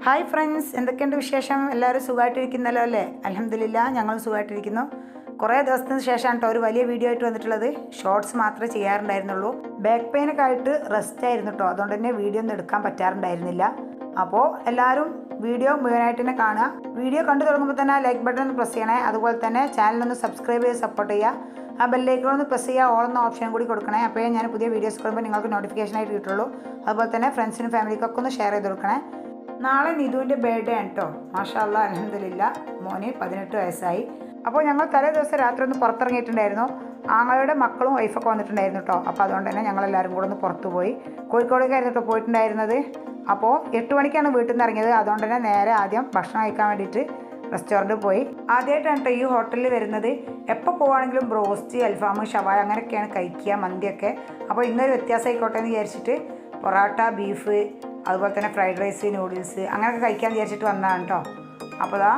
Hi friends, എന്തൊക്കെയുണ്ട് വിശേഷം? എല്ലാവരും സുഖമായിട്ടിരിക്കുന്നല്ലോ അല്ലേ? അൽഹംദുലില്ലാ, ഞങ്ങൾ സുഖമായിട്ടിരിക്കുന്നു. കുറേ ദിവസത്തിന് ശേഷമാണ് കേട്ടോ ഒരു വലിയ വീഡിയോ ആയിട്ട് വന്നിട്ടുള്ളത്. ഷോർട്സ് മാത്രമേ ചെയ്യാറുണ്ടായിരുന്നുള്ളൂ. ബാക്ക് പെയിനൊക്കെ ആയിട്ട് റെസ്റ്റ് ആയിരുന്നു കേട്ടോ, അതുകൊണ്ട് തന്നെ വീഡിയോ ഒന്നും എടുക്കാൻ പറ്റാറുണ്ടായിരുന്നില്ല. അപ്പോൾ എല്ലാവരും വീഡിയോ മുഴുവനായിട്ട് തന്നെ കാണുക. വീഡിയോ കണ്ടു തുടങ്ങുമ്പോൾ തന്നെ ലൈക്ക് ബട്ടൺ ഒന്ന് പ്രസ് ചെയ്യണേ. അതുപോലെ തന്നെ ചാനലൊന്ന് സബ്സ്ക്രൈബ് ചെയ്ത് സപ്പോർട്ട് ചെയ്യുക. ആ ബെല്ലൈക്കണൊന്ന് പ്രസ് ചെയ്യുക, ഓൾ എന്ന ഓപ്ഷൻ കൂടി കൊടുക്കണേ. അപ്പോഴേ ഞാൻ പുതിയ വീഡിയോസ് കൊടുക്കുമ്പോൾ നിങ്ങൾക്ക് നോട്ടിഫിക്കേഷൻ ആയിട്ട് കിട്ടുള്ളൂ. അതുപോലെ തന്നെ ഫ്രണ്ട്സിനും ഫാമിലിക്കൊക്കെ ഒന്ന് ഷെയർ ചെയ്ത് കൊടുക്കണേ. നാളെ നിധുവിൻ്റെ ബർത്ത്ഡേ ആണ് കേട്ടോ. മാഷാ അല്ലാ, അൽഹംദുലില്ലാ, മോന് 18 വയസ്സായി. അപ്പോൾ ഞങ്ങൾ തലേ ദിവസം രാത്രി ഒന്ന് പുറത്തിറങ്ങിയിട്ടുണ്ടായിരുന്നു. ആങ്ങളുടെ മക്കളും വൈഫൊക്കെ വന്നിട്ടുണ്ടായിരുന്നു കേട്ടോ. അപ്പോൾ അതുകൊണ്ട് തന്നെ ഞങ്ങളെല്ലാവരും കൂടെ ഒന്ന് പുറത്തു പോയി. കോഴിക്കോടേക്കായിരുന്നു കേട്ടോ പോയിട്ടുണ്ടായിരുന്നത്. അപ്പോൾ 8 മണിക്കാണ് വീട്ടിൽ നിന്ന് ഇറങ്ങിയത്. അതുകൊണ്ട് തന്നെ നേരെ ആദ്യം ഭക്ഷണം കഴിക്കാൻ വേണ്ടിയിട്ട് റെസ്റ്റോറൻറ്റിൽ പോയി. ആദ്യമായിട്ടാണ് കേട്ടോ ഈ ഹോട്ടലിൽ വരുന്നത്. എപ്പോൾ പോവുകയാണെങ്കിലും ബ്രോസ്റ്റ്, അൽഫാം, ഷവായ അങ്ങനെയൊക്കെയാണ് കഴിക്കുക, മന്തിയൊക്കെ. അപ്പോൾ ഇന്നൊരു വ്യത്യാസം ആയിക്കോട്ടെ എന്ന് വിചാരിച്ചിട്ട് പൊറോട്ട, ബീഫ്, അതുപോലെ തന്നെ ഫ്രൈഡ് റൈസ്, നൂഡിൽസ് അങ്ങനെയൊക്കെ കഴിക്കാൻ വിചാരിച്ചിട്ട് വന്നതാണ് കേട്ടോ. അപ്പോൾ ദാ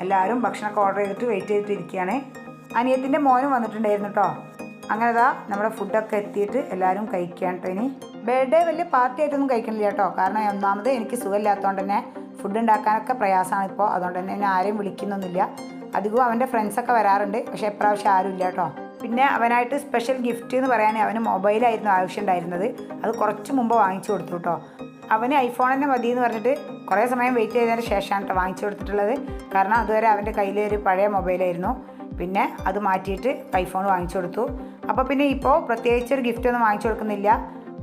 എല്ലാവരും ഭക്ഷണമൊക്കെ ഓർഡർ ചെയ്തിട്ട് വെയിറ്റ് ചെയ്തിട്ടിരിക്കുകയാണ്. അനിയത്തിൻ്റെ മോനും വന്നിട്ടുണ്ടായിരുന്നു കേട്ടോ. അങ്ങനെ ദാ നമ്മുടെ ഫുഡൊക്കെ എത്തിയിട്ട് എല്ലാവരും കഴിക്കുകയാണ് കേട്ടോ. ഇനി ബർത്ത്ഡേ വലിയ പാർട്ടി ആയിട്ടൊന്നും കഴിക്കണില്ല കേട്ടോ. കാരണം ഒന്നാമത് എനിക്ക് സുഖമില്ലാത്തതുകൊണ്ട് തന്നെ ഫുഡ് ഉണ്ടാക്കാനൊക്കെ പ്രയാസമാണ് ഇപ്പോൾ. അതുകൊണ്ട് തന്നെ ഞാൻ ആരെയും വിളിക്കുന്നൊന്നുമില്ല. അധികവും അവൻ്റെ ഫ്രണ്ട്സൊക്കെ വരാറുണ്ട്, പക്ഷേ എപ്രാവശ്യം ആരും ഇല്ല കേട്ടോ. പിന്നെ അവനായിട്ട് സ്പെഷ്യൽ ഗിഫ്റ്റ് എന്ന് പറയാൻ അവന് മൊബൈലായിരുന്നു ആവശ്യം ഉണ്ടായിരുന്നത്. അത് കുറച്ച് മുമ്പ് വാങ്ങിച്ചു കൊടുത്തു കേട്ടോ. അവന് ഐഫോൺ തന്നെ മതി എന്ന് പറഞ്ഞിട്ട് കുറേ സമയം വെയിറ്റ് ചെയ്തതിന് ശേഷമാണ് കേട്ടോ വാങ്ങിച്ചു കൊടുത്തിട്ടുള്ളത്. കാരണം അതുവരെ അവൻ്റെ കയ്യിൽ ഒരു പഴയ മൊബൈലായിരുന്നു. പിന്നെ അത് മാറ്റിയിട്ട് ഐഫോൺ വാങ്ങിച്ചു കൊടുത്തു. അപ്പോൾ പിന്നെ ഇപ്പോൾ പ്രത്യേകിച്ചൊരു ഗിഫ്റ്റൊന്നും വാങ്ങിച്ചു കൊടുക്കുന്നില്ല.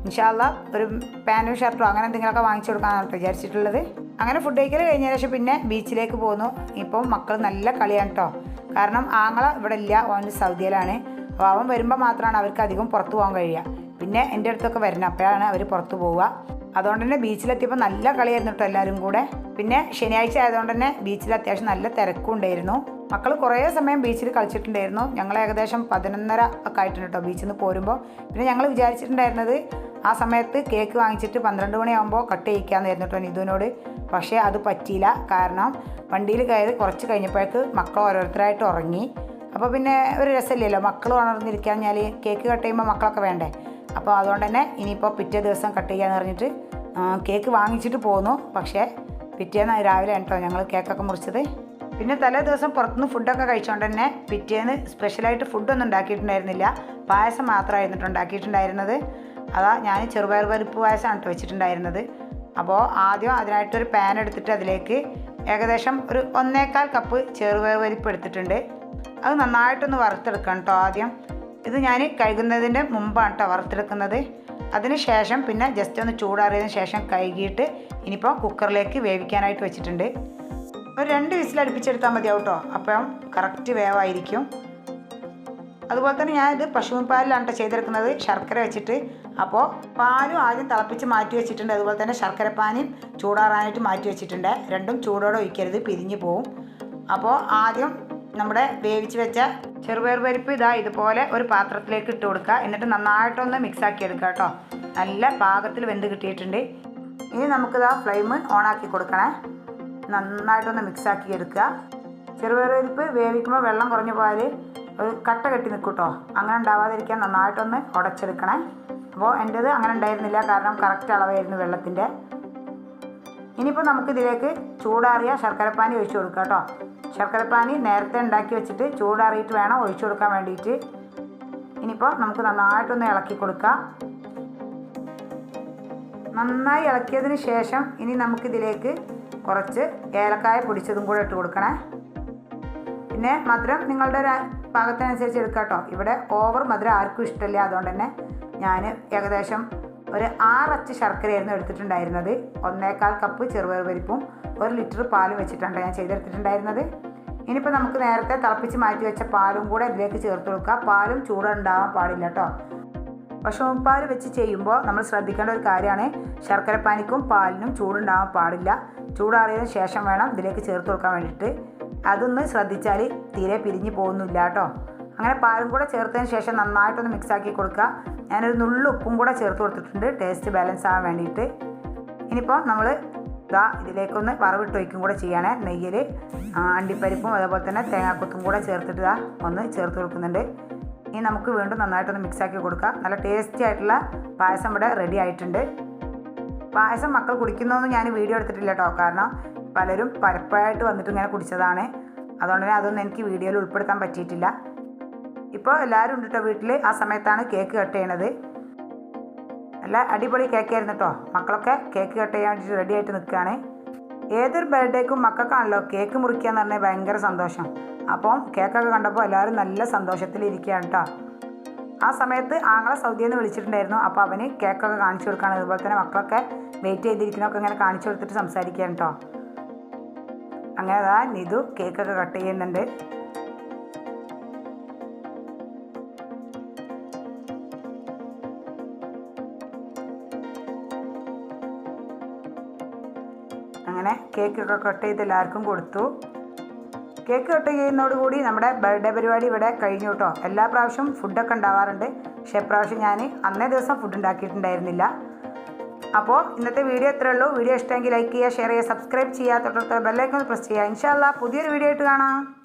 ഇൻഷാ അല്ലാ ഒരു പാൻറ്റും ഷർട്ടോ അങ്ങനെ എന്തെങ്കിലുമൊക്കെ വാങ്ങിച്ചു കൊടുക്കാനാണ് വിചാരിച്ചിട്ടുള്ളത്. അങ്ങനെ ഫുഡ് കഴിക്കൽ കഴിഞ്ഞ ശേഷം പിന്നെ ബീച്ചിലേക്ക് പോന്നു. ഇപ്പോൾ മക്കൾ നല്ല കളിയാണ് കേട്ടോ. കാരണം ആങ്ങള ഇവിടെ ഇല്ല, ഓൻ സൗദിയിലാണ്. അപ്പോൾ അവൻ വരുമ്പോൾ മാത്രമാണ് അവർക്ക് അധികം പുറത്ത് പോകാൻ കഴിയുക. പിന്നെ എൻ്റെ അടുത്തൊക്കെ വരണം, അപ്പോഴാണ് അവർ പുറത്ത് പോവുക. അതുകൊണ്ട് തന്നെ ബീച്ചിലെത്തിയപ്പോൾ നല്ല കളിയായിരുന്നു കേട്ടോ എല്ലാവരും കൂടെ. പിന്നെ ശനിയാഴ്ച ആയതുകൊണ്ട് തന്നെ ബീച്ചിൽ അത്യാവശ്യം നല്ല തിരക്കും ഉണ്ടായിരുന്നു. മക്കൾ കുറേ സമയം ബീച്ചിൽ കളിച്ചിട്ടുണ്ടായിരുന്നു. ഞങ്ങൾ ഏകദേശം 11:30 ഒക്കെ ആയിട്ടുണ്ട് കേട്ടോ ബീച്ചിൽ നിന്ന് പോരുമ്പോൾ. പിന്നെ ഞങ്ങൾ വിചാരിച്ചിട്ടുണ്ടായിരുന്നത് ആ സമയത്ത് കേക്ക് വാങ്ങിച്ചിട്ട് 12 മണിയാകുമ്പോൾ കട്ട് ചെയ്യിക്കാമെന്നായിരുന്നു കേട്ടോ നിധുവിനോട്. പക്ഷേ അത് പറ്റിയില്ല. കാരണം വണ്ടിയിൽ കയറി കുറച്ച് കഴിഞ്ഞപ്പോഴേക്ക് മക്കൾ ഓരോരുത്തരായിട്ട് ഉറങ്ങി. അപ്പോൾ പിന്നെ ഒരു രസമില്ലല്ലോ മക്കൾ ഉണർന്നിരിക്കാൻ കേക്ക് കട്ട് ചെയ്യുമ്പോൾ മക്കളൊക്കെ വേണ്ടേ. അപ്പോൾ അതുകൊണ്ട് തന്നെ ഇനിയിപ്പോൾ പിറ്റേ ദിവസം കട്ട് ചെയ്യാമെന്ന് പറഞ്ഞിട്ട് കേക്ക് വാങ്ങിച്ചിട്ട് പോന്നു. പക്ഷേ പിറ്റേന്ന് രാവിലെ കേട്ടോ ഞങ്ങൾ കേക്കൊക്കെ മുറിച്ചത്. പിന്നെ തലേ ദിവസം പുറത്തുനിന്ന് ഫുഡൊക്കെ കഴിച്ചുകൊണ്ട് തന്നെ പിറ്റേന്ന് സ്പെഷ്യലായിട്ട് ഫുഡൊന്നും ഉണ്ടാക്കിയിട്ടുണ്ടായിരുന്നില്ല. പായസം മാത്രമായിരുന്നു ഉണ്ടാക്കിയിട്ടുണ്ടായിരുന്നത്. അതാ ഞാൻ ചെറുപയർ പരിപ്പ് പായസമാണ് കേട്ടോ വെച്ചിട്ടുണ്ടായിരുന്നത്. അപ്പോൾ ആദ്യം അതിനായിട്ടൊരു പാൻ എടുത്തിട്ട് അതിലേക്ക് ഏകദേശം ഒരു 1.25 കപ്പ് ചെറുപയർ പരിപ്പ് എടുത്തിട്ടുണ്ട്. അത് നന്നായിട്ടൊന്ന് വറുത്തെടുക്കണം കേട്ടോ ആദ്യം. ഇത് ഞാൻ കഴുകുന്നതിൻ്റെ മുമ്പാണ് കേട്ടോ വറുത്തെടുക്കുന്നത്. അതിന് ശേഷം പിന്നെ ജസ്റ്റ് ഒന്ന് ചൂടാറിയതിന് ശേഷം കഴുകിയിട്ട് ഇനിയിപ്പോൾ കുക്കറിലേക്ക് വേവിക്കാനായിട്ട് വെച്ചിട്ടുണ്ട്. ഒരു 2 വിസിൽ അടുപ്പിച്ചെടുത്താൽ മതിയാവും കേട്ടോ. അപ്പം കറക്റ്റ് വേവായിരിക്കും. അതുപോലെ തന്നെ ഞാനിത് പശുവിൻ പാലിലാണ് കേട്ടോ ചെയ്തെടുക്കുന്നത്, ശർക്കര വെച്ചിട്ട്. അപ്പോൾ പാലും ആദ്യം തിളപ്പിച്ച് മാറ്റി വെച്ചിട്ടുണ്ട്. അതുപോലെ തന്നെ ശർക്കരപ്പാനിയും ചൂടാറാനായിട്ട് മാറ്റി വെച്ചിട്ടുണ്ട്. രണ്ടും ചൂടോടെ ഒഴിക്കരുത്, പിരിഞ്ഞു പോവും. അപ്പോൾ ആദ്യം നമ്മുടെ വേവിച്ച് വെച്ച ചെറുപയർ പരിപ്പ് ഇതുപോലെ ഒരു പാത്രത്തിലേക്ക് ഇട്ട് കൊടുക്കുക. എന്നിട്ട് നന്നായിട്ടൊന്ന് മിക്സാക്കി എടുക്കുക കേട്ടോ. നല്ല പാകത്തിൽ വെന്ത് കിട്ടിയിട്ടുണ്ട്. ഇനി നമുക്കിതാ ഫ്ലെയിം ഓണാക്കി കൊടുക്കണേ. നന്നായിട്ടൊന്ന് മിക്സാക്കി എടുക്കുക. ചെറുപയർ പരിപ്പ് വേവിക്കുമ്പോൾ വെള്ളം കുറഞ്ഞ പോയാൽ ഒരു കട്ട കെട്ടി നിൽക്കും കേട്ടോ. അങ്ങനെ ഉണ്ടാവാതിരിക്കാൻ നന്നായിട്ടൊന്ന് ഉടച്ചെടുക്കണേ. അപ്പോൾ എൻ്റേത് അങ്ങനെ ഉണ്ടായിരുന്നില്ല, കാരണം കറക്റ്റ് അളവായിരുന്നു വെള്ളത്തിൻ്റെ. ഇനിയിപ്പോൾ നമുക്കിതിലേക്ക് ചൂടാറിയ ശർക്കരപ്പാനി ഒഴിച്ചു കൊടുക്കുക കേട്ടോ. ശർക്കരപ്പാനി നേരത്തെ ഉണ്ടാക്കി വെച്ചിട്ട് ചൂടാറിയിട്ട് വേണം ഒഴിച്ചു കൊടുക്കാൻ വേണ്ടിയിട്ട്. ഇനിയിപ്പോൾ നമുക്ക് നന്നായിട്ടൊന്ന് ഇളക്കി കൊടുക്കാം. നന്നായി ഇളക്കിയതിന് ശേഷം ഇനി നമുക്കിതിലേക്ക് കുറച്ച് ഏലക്കായ പൊടിച്ചതും കൂടെ ഇട്ട് കൊടുക്കണേ. പിന്നെ മധുരം നിങ്ങളുടെ പാകത്തിനനുസരിച്ച് എടുക്കുക കേട്ടോ. ഇവിടെ ഓവർ മധുരം ആർക്കും ഇഷ്ടമില്ല. അതുകൊണ്ട് തന്നെ ഞാൻ ഏകദേശം ഒരു 6 അച്ച് ശർക്കരയായിരുന്നു എടുത്തിട്ടുണ്ടായിരുന്നത്. 1.25 കപ്പ് ചെറുപയർ പരിപ്പും 1 ലിറ്റർ പാലും വെച്ചിട്ടാണ് ഞാൻ ചെയ്തെടുത്തിട്ടുണ്ടായിരുന്നത്. ഇനിയിപ്പോൾ നമുക്ക് നേരത്തെ തിളപ്പിച്ച് മാറ്റി വെച്ച പാലും കൂടെ ഇതിലേക്ക് ചേർത്ത് കൊടുക്കുക. പാലും ചൂടുണ്ടാവാൻ പാടില്ല കേട്ടോ. പശുപ്പാൽ വെച്ച് ചെയ്യുമ്പോൾ നമ്മൾ ശ്രദ്ധിക്കേണ്ട ഒരു കാര്യമാണ്, ശർക്കരപ്പാനിക്കും പാലിനും ചൂടുണ്ടാവാൻ പാടില്ല. ചൂടാറിയതിന് ശേഷം വേണം ഇതിലേക്ക് ചേർത്ത് കൊടുക്കാൻ വേണ്ടിയിട്ട്. അതൊന്ന് ശ്രദ്ധിച്ചാൽ തീരെ പിരിഞ്ഞ് പോകുന്നില്ല കേട്ടോ. അങ്ങനെ പാലും കൂടെ ചേർത്തതിന് ശേഷം നന്നായിട്ടൊന്ന് മിക്സാക്കി കൊടുക്കുക. ഞാനൊരു നുള്ളു ഉപ്പും കൂടെ ചേർത്ത് കൊടുത്തിട്ടുണ്ട്, ടേസ്റ്റ് ബാലൻസ് ആവാൻ വേണ്ടിയിട്ട്. ഇനിയിപ്പോൾ നമ്മൾ ഇതിലേക്കൊന്ന് വറവിട്ട് വയ്ക്കും കൂടെ ചെയ്യണേ. നെയ്യിൽ അണ്ടിപ്പരിപ്പും അതുപോലെ തന്നെ തേങ്ങാക്കൊത്തും കൂടെ ചേർത്തിട്ട് ഒന്ന് ചേർത്ത് കൊടുക്കുന്നുണ്ട്. ഇനി നമുക്ക് വീണ്ടും നന്നായിട്ടൊന്ന് മിക്സാക്കി കൊടുക്കുക. നല്ല ടേസ്റ്റി ആയിട്ടുള്ള പായസം ഇവിടെ റെഡി ആയിട്ടുണ്ട്. പായസം മക്കൾ കുടിക്കുന്നതൊന്നും ഞാൻ വീഡിയോ എടുത്തിട്ടില്ല കേട്ടോ. കാരണം പലരും പരപ്പായിട്ട് വന്നിട്ട് ഇങ്ങനെ കുടിച്ചതാണ്. അതുകൊണ്ട് തന്നെ അതൊന്നും എനിക്ക് വീഡിയോയിൽ ഉൾപ്പെടുത്താൻ പറ്റിയിട്ടില്ല. ഇപ്പോൾ എല്ലാവരും ഉണ്ട് കേട്ടോ വീട്ടിൽ. ആ സമയത്താണ് കേക്ക് കട്ട് ചെയ്യണത്. നല്ല അടിപൊളി കേക്കായിരുന്നു കേട്ടോ. മക്കളൊക്കെ കേക്ക് കട്ട് ചെയ്യാൻ വേണ്ടിയിട്ട് റെഡി ആയിട്ട് നിൽക്കുകയാണ്. ഏതൊരു ബർത്ത്ഡേക്കും മക്കൾക്കാണല്ലോ കേക്ക് മുറിക്കുക എന്ന് പറഞ്ഞാൽ ഭയങ്കര സന്തോഷം. അപ്പം കേക്കൊക്കെ കണ്ടപ്പോൾ എല്ലാവരും നല്ല സന്തോഷത്തിലിരിക്കുകയാണ് കേട്ടോ. ആ സമയത്ത് ആങ്ങളെ സൗദിയിൽ നിന്ന് വിളിച്ചിട്ടുണ്ടായിരുന്നു. അപ്പോൾ അവന് കേക്കൊക്കെ കാണിച്ചു കൊടുക്കുകയാണ്. അതുപോലെ തന്നെ മക്കളൊക്കെ വെയിറ്റ് ചെയ്തിരിക്കുന്നതൊക്കെ ഇങ്ങനെ കാണിച്ചു കൊടുത്തിട്ട് സംസാരിക്കുകയാണ് കേട്ടോ. അങ്ങനെ അതാ നിതു കേക്കൊക്കെ കട്ട് ചെയ്യുന്നുണ്ട്. അങ്ങനെ കേക്കൊക്കെ കട്ട് ചെയ്ത് എല്ലാവർക്കും കൊടുത്തു. കേക്ക് കട്ട് ചെയ്യുന്നതോടുകൂടി നമ്മുടെ ബർത്ത്ഡേ പരിപാടി ഇവിടെ കഴിഞ്ഞു കേട്ടോ. എല്ലാ പ്രാവശ്യവും ഫുഡൊക്കെ ഉണ്ടാവാറുണ്ട്. പക്ഷേ ഇപ്രാവശ്യം ഞാൻ അന്നേ ദിവസം ഫുഡ് ഉണ്ടാക്കിയിട്ടുണ്ടായിരുന്നില്ല. അപ്പോൾ ഇന്നത്തെ വീഡിയോ ഇത്രയേ ഉള്ളൂ. വീഡിയോ ഇഷ്ടമെങ്കിൽ ലൈക്ക് ചെയ്യുക, ഷെയർ ചെയ്യുക, സബ്സ്ക്രൈബ് ചെയ്യുക, തൊട്ടടുത്ത ബെല്ലൈക്കൺ പ്രസ് ചെയ്യുക. ഇൻഷാ അല്ലാഹ് പുതിയൊരു വീഡിയോ ആയിട്ട് കാണാം.